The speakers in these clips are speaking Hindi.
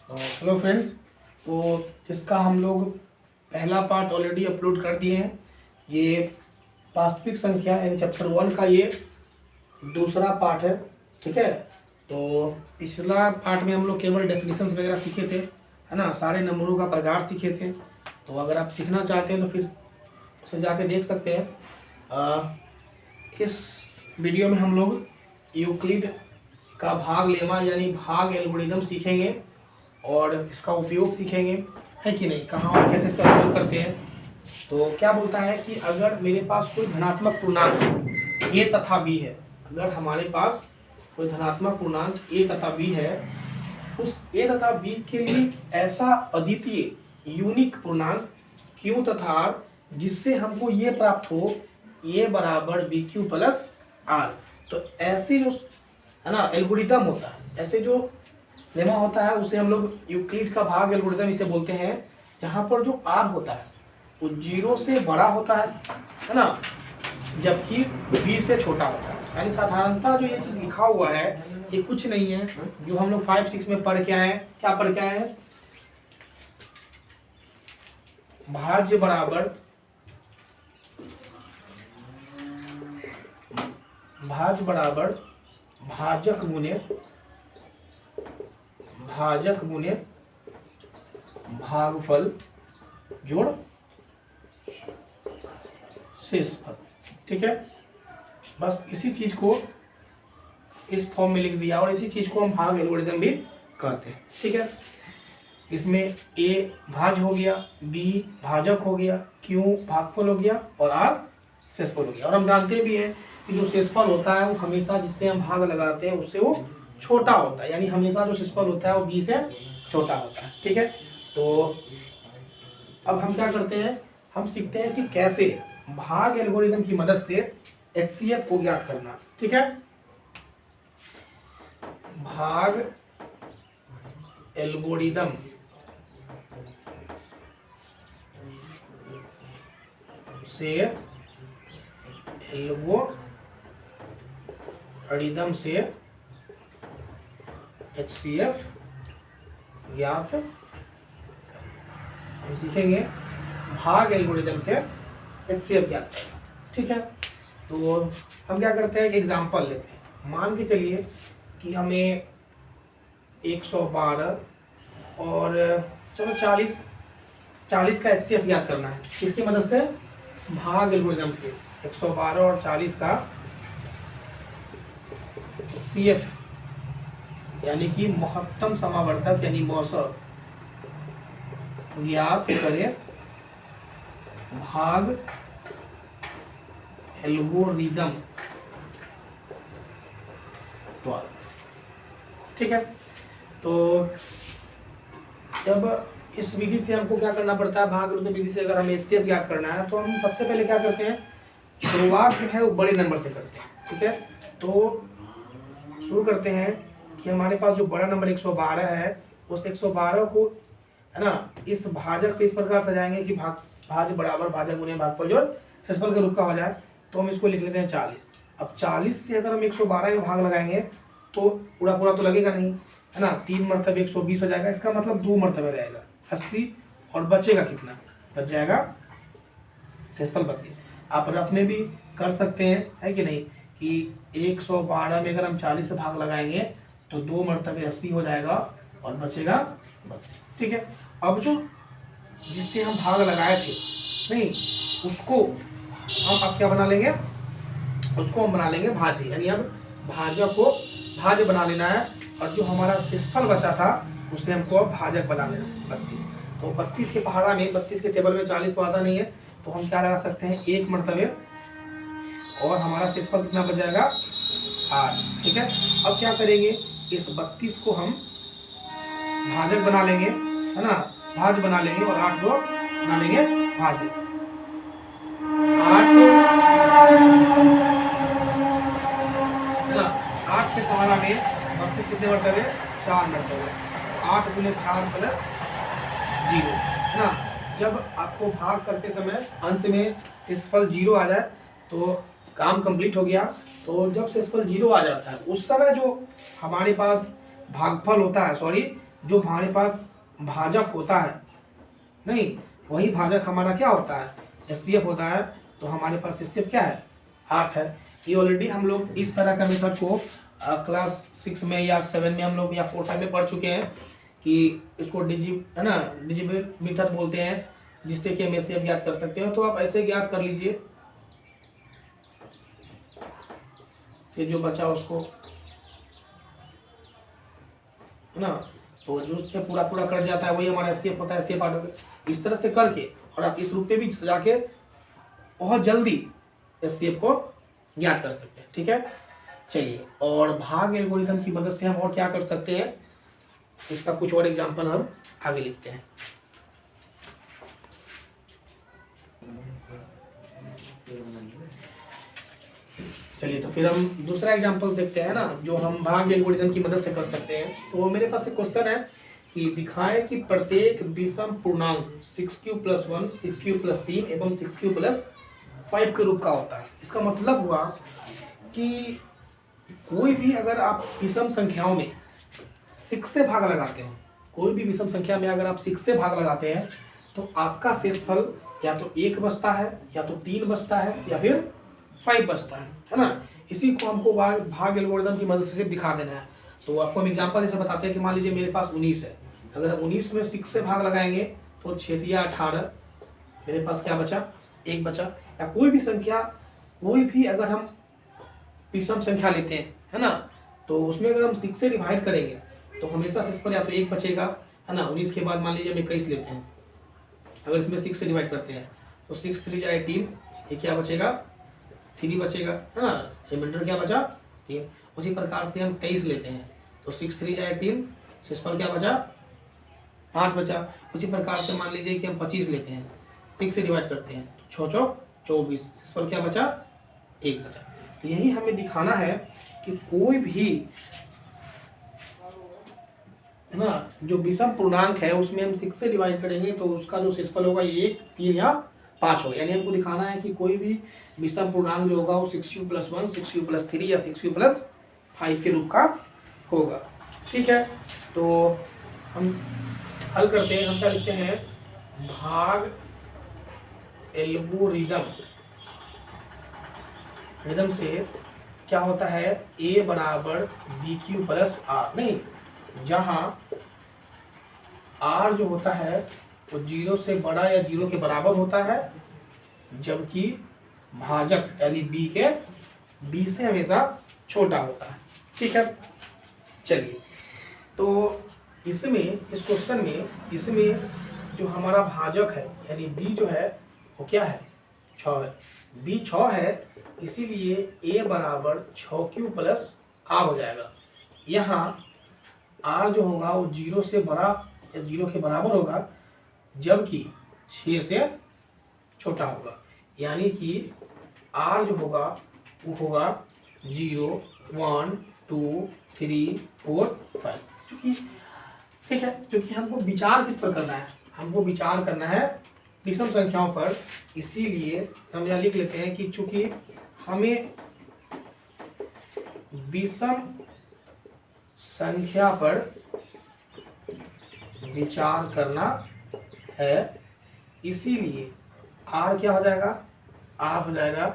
Hello friends. तो इसका हम लोग पहला पार्ट ऑलरेडी अपलोड कर दिए हैं। ये वास्तविक संख्या यानी चैप्टर 1 का ये दूसरा पार्ट है। ठीक है, तो पिछला पार्ट में हम लोग केवल डेफिनेशंस वगैरह सीखे थे, है ना, सारे नंबरों का प्रकार सीखे थे। तो अगर आप सीखना चाहते हैं तो फिर उसे जाके देख सकते हैं। इस वीडियो में हम लोग यूक्लिड का भाग लेमा यानी भाग एल्गोरिदम सीखेंगे और इसका उपयोग सीखेंगे, है कि नहीं, कहाँ और कैसे इसका उपयोग करते हैं। तो क्या बोलता है कि अगर मेरे पास कोई धनात्मक पूर्णांक a तथा b है, अगर हमारे पास कोई धनात्मक पूर्णांक a तथा b है, उस a तथा b के लिए ऐसा अद्वितीय यूनिक पूर्णांक q तथा r जिससे हमको ये प्राप्त हो a बराबर बी क्यू प्लस आर। तो ऐसे जो है ना एल्गोरिदम होता है, ऐसे जो लेमा होता है उसे हम लोग यूक्लिड का भाग एल्गोरिदम इसे बोलते हैं, जहाँ पर जो r होता है वो 0 से बड़ा होता है ना, जबकि b से छोटा होता है। यानी साधारणतः जो ये चीज लिखा हुआ है ये कुछ नहीं है जो हम लोग 5-6 में पढ़ के आए हैं। क्या पढ़ के आए हैं? भाज्य बराबर भाजक गुने भागफल जोड़ शेषफल। ठीक है, बस इसी चीज को इस फॉर्म में लिख दिया और इसी चीज को हम भाग एल्गोरिदम भी कहते हैं। ठीक है, इसमें a भाज्य हो गया, b भाजक हो गया, q भागफल हो गया और r शेषफल हो गया। और हम जानते भी हैं कि जो शेषफल होता है वो हमेशा जिससे हम भाग लगाते हैं उससे वो छोटा होता है, यानी हमेशा जो शेषफल होता है वो b से छोटा होता है। ठीक है, तो अब हम क्या करते हैं, हम सीखते हैं कि कैसे भाग एल्गोरिदम की मदद से एचसीएफ को ज्ञात करना। ठीक है, भाग एल्गोरिदम से एचसीएफ ज्ञात हम सीखेंगे, भाग एल्गोरिदम से एचसीएफ ज्ञात करना। ठीक है, तो हम क्या करते हैं, एक एग्जांपल लेते हैं। मान के चलिए कि हमें 112 और चलो 40 का एचसीएफ ज्ञात करना है। किसकी मदद से? भाग एल्गोरिदम से। 112 और 40 का एचसीएफ यानी कि महत्तम समावर्तक यानी मौसर ज्ञात करें भाग एल्गोरिदम द्वारा। ठीक है, तो जब इस विधि से हमको क्या करना पड़ता है, भाग एल्गोरिदम विधि से अगर हमें एचसीएफ ज्ञात करना है तो हम सबसे पहले क्या करते हैं, शुरुआत जो है वो बड़े नंबर से करते हैं। ठीक है, तो शुरू करते हैं कि हमारे पास जो बड़ा नंबर 112 है उस 112 को, है ना, इस भाजक से इस प्रकार सजाएंगे कि भाज्य बराबर भाजक गुने भागफल जोड़ शेषफल के रूप का हो जाए। तो हम इसको लिख लेते हैं 40। अब 40 से अगर हम 112 में भाग लगाएंगे तो पूरा तो लगेगा नहीं, है ना, 3 मरतबे 120 हो जाएगा। इसका मतलब 2 मरतबे रहेगा 80 और बचेगा कितना? बच जाएगा शेषफल 32। आप रफ में भी कर सकते हैं, है कि नहीं, कि 112 में अगर हम 40 से भाग लगाएंगे तो 2 मरतबे 80 हो जाएगा और बचेगा 32। ठीक है, अब जो जिससे हम भाग लगाए थे नहीं उसको हम अब क्या बना लेंगे, उसको हम बना लेंगे भाज्य, यानी अब भाजक को भाज्य बना लेना है और जो हमारा शेषफल बचा था उसे हमको अब भाजक बना लेना है 32। तो 32 के पहाड़ा में 32 के टेबल में 40 तो आता नहीं है, तो हम क्या लगा सकते हैं, 1 मरतबे और हमारा शेषफल कितना बच जाएगा 8। ठीक है, अब क्या करेंगे, इस 32 को हम भाजक बना लेंगे, है ना, भाज्य बना लेंगे और 8 को बना लेंगे भाज्य। 8 के पहाड़ा में 32 कितने मरतबे? 4 मरतबे। 8 गुने 4 प्लस 0, है ना। जब आपको भाग करते समय अंत में शेषफल 0 आ जाए तो काम कंप्लीट हो गया। तो जब शेषफल 0 आ जाता है उस समय जो हमारे पास भागफल होता है, जो हमारे पास भाजक होता है, नहीं वही भाजक हमारा क्या होता है, एचसीएफ होता है। तो हमारे पास एचसीएफ क्या है, 8 है। ये ऑलरेडी हम लोग इस तरह का मेथड को क्लास 6 में या 7 में हम लोग या 4-5 में पढ़ चुके हैं कि इसको है ना डिजिबल मेथड बोलते हैं, जिससे कि हम एचसीएफ ज्ञात कर सकते हैं। तो आप ऐसे ज्ञात कर लीजिए, फिर जो बचा उसको है ना, तो जो उससे पूरा पूरा कट जाता है वही हमारा एचसीएफ होता है, एचसीएफ आठ। इस तरह से करके और आप इस रूप पे भी जाके बहुत जल्दी एचसीएफ को ज्ञात कर सकते हैं। ठीक है, चलिए, और भाग एल्गोरिथम की मदद से हम और क्या कर सकते हैं, इसका कुछ और एग्जांपल हम आगे लिखते हैं। चलिए, तो फिर हम दूसरा एग्जांपल देखते हैं ना, जो हम भाग एल्गोरिथम की मदद से कर सकते हैं। तो मेरे पास एक क्वेश्चन है कि दिखाएं कि प्रत्येक विषम पूर्णांक 6q+1, 6q+3 एवं 6q+5 के रूप का होता है। इसका मतलब हुआ कि कोई भी अगर आप विषम संख्याओं में 6 से भाग लगाते हैं, कोई भी विषम संख्या में अगर आप 6 से भाग लगाते हैं तो आपका शेषफल या तो 1 बचता है, या तो 3 बचता है, या फिर 5 बचता है ना। इसी को हमको भाग एल्गोरिथम की मदद से सिर्फ दिखा देना है। तो आपको हम एग्जांपल जैसे बताते हैं कि मान लीजिए मेरे पास 19 है, अगर हम 19 में 6 से भाग लगाएंगे तो 6×18, मेरे पास क्या बचा, 1 बचा। या कोई भी संख्या, कोई भी अगर हम विषम संख्या लेते हैं है ना, तो उसमें अगर हम 6 से डिवाइड करेंगे तो हमेशा शेषफल या तो 1 बचेगा है ना। 19 के बाद मान लीजिए हम 21 लेते हैं, अगर इसमें 6 से डिवाइड करते हैं तो 6 3 जाए 3, ये क्या बचेगा, 3 बचेगा है ना। रिमाइंडर क्या बचा, 3। उसी प्रकार से हम 23 लेते हैं तो 6 3 जाए 3, शेषफल क्या बचा, 5 बचा। उसी प्रकार से मान लीजिए कि हम 25 लेते हैं, 6 से डिवाइड करते हैं तो 6 24, शेषफल क्या बचा, 1 बचा। तो यही हमें दिखाना है कि कोई भी है ना जो विषम पूर्णांक है उसमें हम 6 से डिवाइड करेंगे तो उसका जो शेषफल होगा 1, 3 या 5 होगा। यानी हमको दिखाना है कि कोई भी विषम पूर्णांक जो होगा वो 6q+1, 6q+3 या 6q+5 के रूप का होगा। ठीक है, तो हम हल करते हैं। हम क्या लिखते हैं, भाग एल्गोरिदम से क्या होता है, a बराबर bq+r, नहीं, जहां r जो होता है वो 0 से बड़ा या 0 के बराबर होता है, जबकि भाजक यानी b से हमेशा छोटा होता है। ठीक है, चलिए, तो इसमें इस क्वेश्चन में इसमें जो हमारा भाजक है यानी b जो है वो क्या है, 6 है। b 6 है, इसीलिए a बराबर 6q+r हो जाएगा। यहाँ r जो होगा वो 0 से बड़ा या 0 के बराबर होगा, जबकि 6 से छोटा होगा। यानी कि r जो होगा वो होगा 0 1 2 3 4 5। क्योंकि ठीक है, क्योंकि हमको विचार किस पर करना है, हमको विचार करना है विषम संख्याओं पर। इसीलिए हम यहाँ लिख लेते हैं कि चूंकि हमें विषम संख्या पर विचार करना है, इसीलिए r क्या हो जाएगा, r हो जाएगा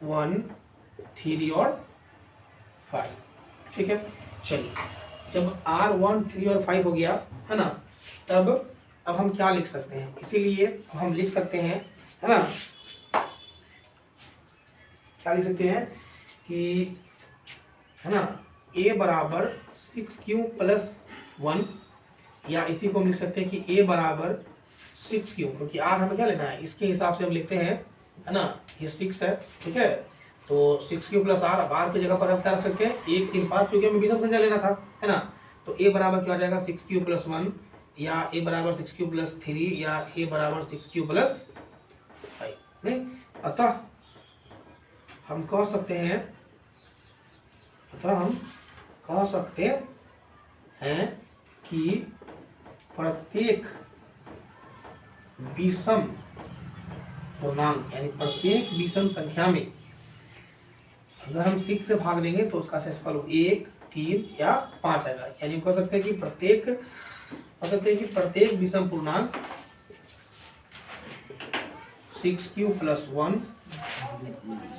1 3 और 5। ठीक है, चलिए, जब r 1 3 और 5 हो गया है ना, तब अब हम क्या लिख सकते हैं, इसीलिए हम लिख सकते हैं है ना, क्या लिख सकते हैं कि है ना a बराबर 6q+1, या इसी को हम लिख सकते हैं कि a बराबर 6q, क्योंकि r हमें क्या लेना है, इसके हिसाब से हम लिखते हैं है ना, ये 6 है। ठीक है, तो 6q+r, अब r की जगह पर हम क्या रख सकते हैं, 1 3 5, क्योंकि हमें विषम संख्या लेना था है ना। तो a बराबर क्या हो जाएगा, 6q+1, या a बराबर 6q+3, या a बराबर 6q+5। नहीं, अतः हम कह सकते हैं कि प्रत्येक विषम पूर्णांक यानी प्रत्येक विषम संख्या में अगर हम 6 से भाग देंगे तो उसका शेषफल 1, 3 या 5 आएगा। यानी कह सकते हैं कि प्रत्येक विषम पूर्णांक 6³ + 1,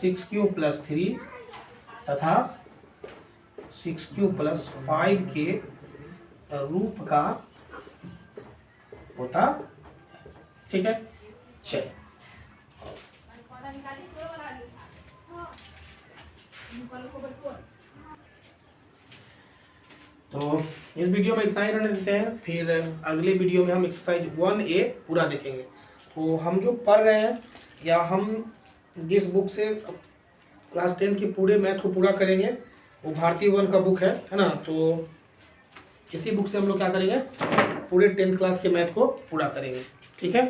6³ + 3 तथा 6³ + 5 के रूप का होता। ठीक है, चलिए तो इस वीडियो में इतना ही रहने देते हैं, फिर अगले वीडियो में हम एक्सरसाइज 1A पूरा देखेंगे। तो हम जो पढ़ रहे हैं या हम जिस बुक से क्लास 10 के पूरे मैथ को पूरा करेंगे वो भारतीय वन का बुक है ना। तो इसी बुक से हम लोग क्या करेंगे, पूरे 10th क्लास के मैथ को पूरा करेंगे। ठीक है।